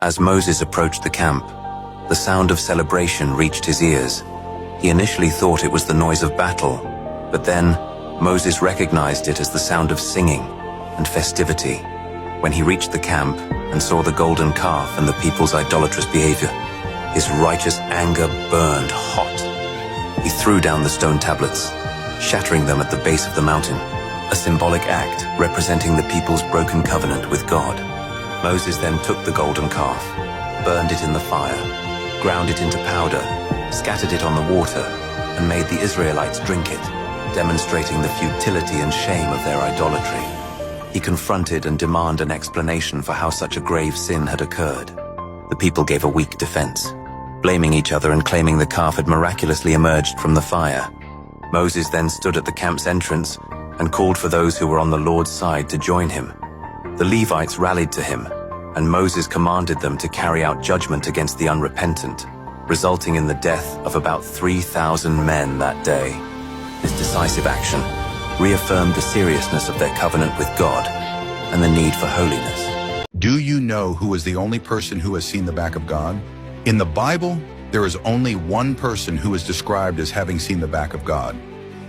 As Moses approached the camp, the sound of celebration reached his ears. He initially thought it was the noise of battle, but then Moses recognized it as the sound of singing and festivity. When he reached the camp and saw the golden calf and the people's idolatrous behavior, his righteous anger burned hot. He threw down the stone tablets, shattering them at the base of the mountain, a symbolic act representing the people's broken covenant with God. Moses then took the golden calf, burned it in the fire, ground it into powder, scattered it on the water, and made the Israelites drink it, demonstrating the futility and shame of their idolatry. He confronted and demanded an explanation for how such a grave sin had occurred. The people gave a weak defense, blaming each other and claiming the calf had miraculously emerged from the fire. Moses then stood at the camp's entrance and called for those who were on the Lord's side to join him. The Levites rallied to him, and Moses commanded them to carry out judgment against the unrepentant, resulting in the death of about 3,000 men that day. This decisive action reaffirmed the seriousness of their covenant with God and the need for holiness. Do you know who is the only person who has seen the back of God? In the Bible, there is only one person who is described as having seen the back of God,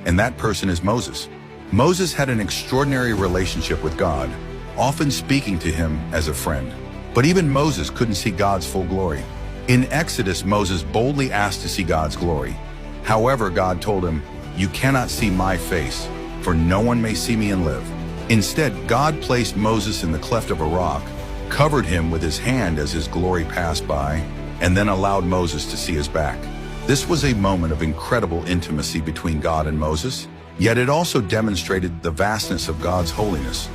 and that person is Moses. Moses had an extraordinary relationship with God, often speaking to him as a friend. But even Moses couldn't see God's full glory. In Exodus, Moses boldly asked to see God's glory. However, God told him, "You cannot see my face, for no one may see me and live." Instead, God placed Moses in the cleft of a rock, covered him with his hand as his glory passed by, and then allowed Moses to see his back. This was a moment of incredible intimacy between God and Moses, yet it also demonstrated the vastness of God's holiness,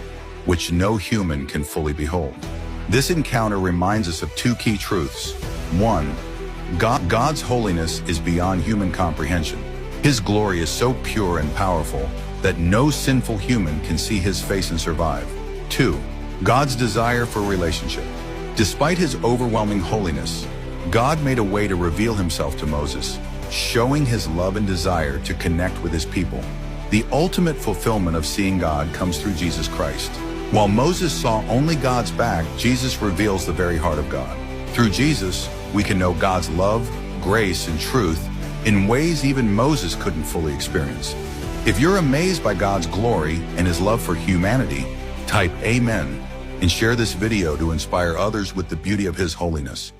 which no human can fully behold. This encounter reminds us of two key truths. One, God's holiness is beyond human comprehension. His glory is so pure and powerful that no sinful human can see his face and survive. Two, God's desire for relationship. Despite his overwhelming holiness, God made a way to reveal himself to Moses, showing his love and desire to connect with his people. The ultimate fulfillment of seeing God comes through Jesus Christ. While Moses saw only God's back, Jesus reveals the very heart of God. Through Jesus, we can know God's love, grace, and truth in ways even Moses couldn't fully experience. If you're amazed by God's glory and his love for humanity, type Amen and share this video to inspire others with the beauty of his holiness.